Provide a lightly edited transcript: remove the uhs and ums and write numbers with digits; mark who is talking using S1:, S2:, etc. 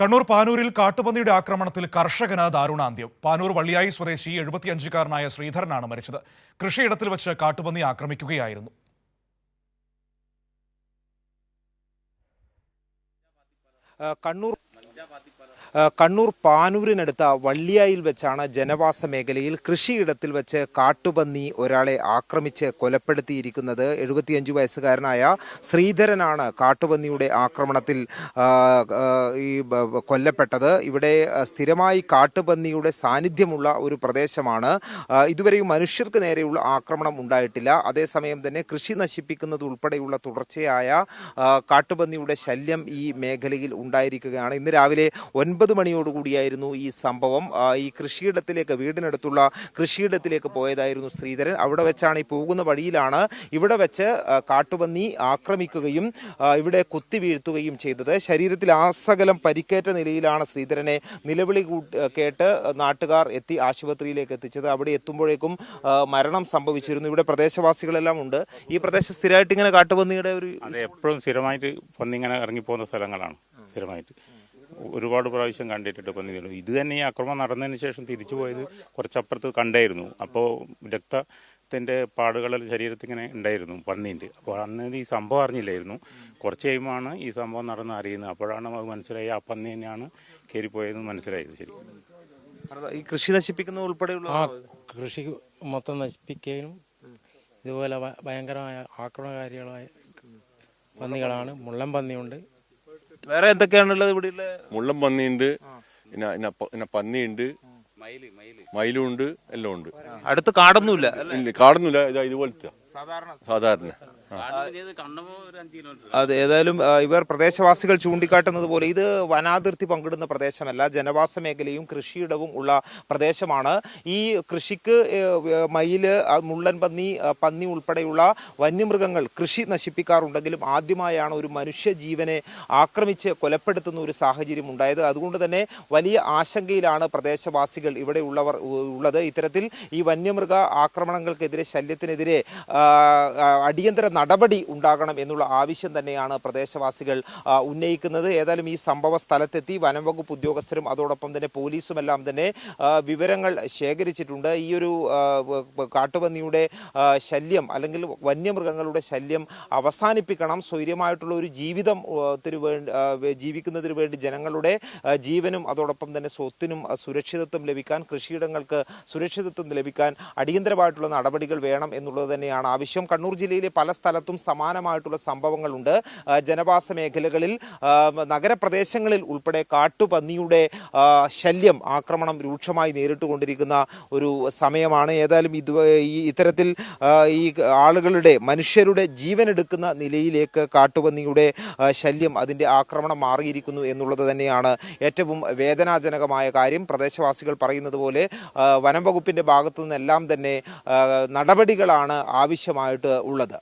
S1: കണ്ണൂർ പാനൂരിൽ കാട്ടുപന്നിയുടെ ആക്രമണത്തിൽ കർഷകന് ദാരുണാന്ത്യം. പാനൂർ വള്ളിയായി സ്വദേശി 75-കാരനായ ശ്രീധരനാണ് മരിച്ചത്. കൃഷിയിടത്തിൽ വെച്ച് കാട്ടുപന്നി ആക്രമിക്കുകയായിരുന്നു.
S2: കണ്ണൂർ പാനൂരിനടുത്ത വള്ളിയായിൽ വെച്ചാണ് ജനവാസ മേഖലയിൽ കൃഷിയിടത്തിൽ വെച്ച് കാട്ടുപന്നി ഒരാളെ ആക്രമിച്ച് കൊലപ്പെടുത്തിയിരിക്കുന്നത്. 75 വയസ്സുകാരനായ ശ്രീധരനാണ് കാട്ടുപന്നിയുടെ ആക്രമണത്തിൽ കൊല്ലപ്പെട്ടത്. ഇവിടെ സ്ഥിരമായി കാട്ടുപന്നിയുടെ സാന്നിധ്യമുള്ള ഒരു പ്രദേശമാണ്. ഇതുവരെയും മനുഷ്യർക്ക് നേരെയുള്ള ആക്രമണം ഉണ്ടായിട്ടില്ല. അതേസമയം തന്നെ കൃഷി നശിപ്പിക്കുന്നത് ഉൾപ്പെടെയുള്ള തുടർച്ചയായ കാട്ടുപന്നിയുടെ ശല്യം ഈ മേഖലയിൽ ഉണ്ടായിരിക്കുകയാണ്. ഇന്ന് രാവിലെ 9 മണിയോടുകൂടിയായിരുന്നു ഈ സംഭവം. ഈ കൃഷിയിടത്തിലേക്ക്, വീടിനടുത്തുള്ള കൃഷിയിടത്തിലേക്ക് പോയതായിരുന്നു ശ്രീധരൻ. അവിടെ വെച്ചാണ്, ഈ പോകുന്ന വഴിയിലാണ് ഇവിടെ വെച്ച് കാട്ടുപന്നി ആക്രമിക്കുകയും ഇവിടെ കുത്തി വീഴ്ത്തുകയും ചെയ്തത്. ശരീരത്തിൽ ആസകലം പരിക്കേറ്റ നിലയിലാണ് ശ്രീധരനെ നിലവിളി കേട്ട് നാട്ടുകാർ എത്തി ആശുപത്രിയിലേക്ക് എത്തിച്ചത്. അവിടെ എത്തുമ്പോഴേക്കും മരണം സംഭവിച്ചിരുന്നു. ഇവിടെ പ്രദേശവാസികളെല്ലാം ഉണ്ട്. ഈ പ്രദേശം സ്ഥിരമായിട്ട് ഇങ്ങനെ കാട്ടുപന്നിയുടെ ഒരു
S3: എപ്പോഴും സ്ഥിരമായിട്ട് പന്നി ഇങ്ങനെ ഇറങ്ങിപ്പോകുന്ന സ്ഥലങ്ങളാണ്. സ്ഥിരമായിട്ട് ഒരുപാട് പ്രാവശ്യം കണ്ടിട്ടുണ്ട് പന്നികൾ. ഇത് തന്നെ ഈ ആക്രമണം നടന്നതിന് ശേഷം തിരിച്ചു പോയത് കുറച്ചപ്പുറത്ത് കണ്ടായിരുന്നു. അപ്പോൾ രക്തത്തിൻ്റെ പാടുകളിൽ ശരീരത്തിൽ ഇങ്ങനെ ഉണ്ടായിരുന്നു പന്നീൻ്റെ. അപ്പോൾ അന്ന് ഈ സംഭവം അറിഞ്ഞില്ലായിരുന്നു. കുറച്ച് കഴിയുമ്പോഴാണ് ഈ സംഭവം നടന്ന് അറിയുന്നത്. അപ്പോഴാണ് അത് മനസ്സിലായി ആ പന്നി തന്നെയാണ് കയറിപ്പോയതെന്ന് മനസ്സിലായത്. ശരി,
S2: ഈ കൃഷി നശിപ്പിക്കുന്ന ഉൾപ്പെടെയുള്ള
S4: കൃഷി മൊത്തം നശിപ്പിക്കുകയും ഇതുപോലെ ഭയങ്കരമായ ആക്രമണകാരികളായ പന്നികളാണ്. മുള്ളൻ പന്നിയുണ്ട്.
S2: വേറെ എന്തൊക്കെയാണുള്ളത്? ഇവിടെ
S5: മുള്ളം പന്നിയുണ്ട്, പിന്നെ പന്നിയുണ്ട്, മയിലുണ്ട്, എല്ലാം ഉണ്ട്.
S2: അടുത്ത് കാടൊന്നുമില്ല.
S5: കാടൊന്നുമില്ല, ഇതാ ഇതുപോലത്തെ സാധാരണ.
S2: അതെ, ഏതായാലും ഇവർ പ്രദേശവാസികൾ ചൂണ്ടിക്കാട്ടുന്നത് പോലെ ഇത് വനാതിർത്തി പങ്കിടുന്ന പ്രദേശമല്ല, ജനവാസ മേഖലയും കൃഷിയിടവും ഉള്ള പ്രദേശമാണ്. ഈ കൃഷിക്ക് മയില്, മുള്ളൻ പന്നി ഉൾപ്പെടെയുള്ള വന്യമൃഗങ്ങൾ കൃഷി നശിപ്പിക്കാറുണ്ടെങ്കിലും ആദ്യമായാണ് ഒരു മനുഷ്യജീവനെ ആക്രമിച്ച് കൊലപ്പെടുത്തുന്ന ഒരു സാഹചര്യം ഉണ്ടായത്. അതുകൊണ്ട് തന്നെ വലിയ ആശങ്കയിലാണ് പ്രദേശവാസികൾ ഇവിടെ ഉള്ളത്. ഇത്തരത്തിൽ ഈ വന്യമൃഗ ആക്രമണങ്ങൾക്കെതിരെ, ശല്യത്തിനെതിരെ അടിയന്തര നടപടി ഉണ്ടാകണം എന്നുള്ള ആവശ്യം തന്നെയാണ് പ്രദേശവാസികൾ ഉന്നയിക്കുന്നത്. ഏതായാലും ഈ സംഭവ സ്ഥലത്തെത്തി വനം വകുപ്പ് ഉദ്യോഗസ്ഥരും അതോടൊപ്പം തന്നെ പോലീസുമെല്ലാം തന്നെ വിവരങ്ങൾ ശേഖരിച്ചിട്ടുണ്ട്. ഈ ഒരു കാട്ടുപന്നിയുടെ ശല്യം, അല്ലെങ്കിൽ വന്യമൃഗങ്ങളുടെ ശല്യം അവസാനിപ്പിക്കണം. സ്വൈര്യമായിട്ടുള്ള ഒരു ജീവിക്കുന്നതിന് വേണ്ടി ജനങ്ങളുടെ ജീവനും അതോടൊപ്പം തന്നെ സ്വത്തിനും സുരക്ഷിതത്വം ലഭിക്കാൻ, കൃഷിയിടങ്ങൾക്ക് സുരക്ഷിതത്വം ലഭിക്കാൻ അടിയന്തരമായിട്ടുള്ള നടപടികൾ വേണം എന്നുള്ളത് തന്നെയാണ് ആവശ്യം. കണ്ണൂർ ജില്ലയിലെ പല സ്ഥലത്തും സമാനമായിട്ടുള്ള സംഭവങ്ങളുണ്ട്. ജനവാസ മേഖലകളിൽ, നഗരപ്രദേശങ്ങളിൽ ഉൾപ്പെടെ കാട്ടുപന്നിയുടെ ശല്യം, ആക്രമണം രൂക്ഷമായി നേരിട്ടുകൊണ്ടിരിക്കുന്ന ഒരു സമയമാണ്. ഏതായാലും ഇത്തരത്തിൽ ഈ മനുഷ്യരുടെ ജീവനെടുക്കുന്ന നിലയിലേക്ക് കാട്ടുപന്നിയുടെ ശല്യം, അതിൻ്റെ ആക്രമണം മാറിയിരിക്കുന്നു എന്നുള്ളത് തന്നെയാണ് ഏറ്റവും വേദനാജനകമായ കാര്യം. പ്രദേശവാസികൾ പറയുന്നത് പോലെ വനം വകുപ്പിൻ്റെ ഭാഗത്തു നിന്നെല്ലാം തന്നെ നടപടികളാണ് ആവശ്യമായിട്ട് ഉള്ളത്.